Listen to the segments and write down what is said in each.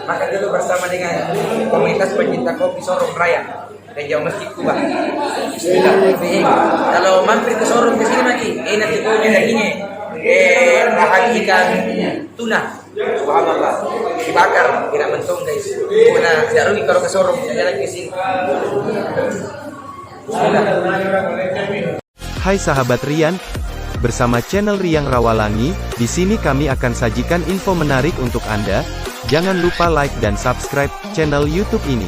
makan dulu bersama dengan komunitas pencinta kopi Sorong Raya dan Jauh Masjid Kuba. Bismillah. Kalau mampir ke Sorong ke sini lagi, enak itu dagingnya. Bahan ikan tuna, subhanallah, dibakar, tidak mentong guys. Karena tidak rugi kalau ke Sorong, jalan ke sini. Hai sahabat Rian, bersama channel Riang Rawalangi, di sini kami akan sajikan info menarik untuk Anda. Jangan lupa like dan subscribe channel YouTube ini.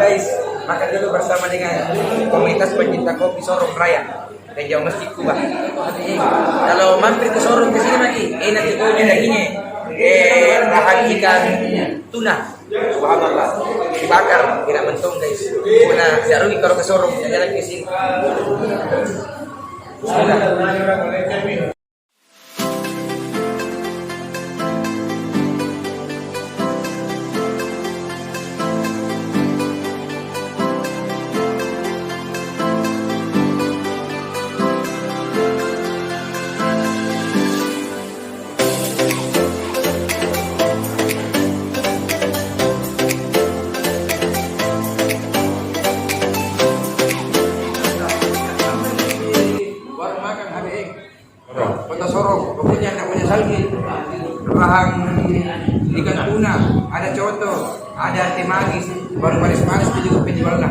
Guys, makan dulu bersama dengan komunitas pencinta kopi Sorong Raya dan Jauh Masjid Kuba. Kalau mampir ke Sorong ke sini lagi, enak itu dagingnya. Bahan ikan tuna, subhanallah, dibakar, tidak mentong guys. Karena tidak rugi kalau ke Sorong, jalan ke sini. Bismillah. Kota Sorong, pokoknya tidak punya salji. Bahan ikan tuna, ada coto, ada teh manis, baru manis-manis itu juga penjualnya.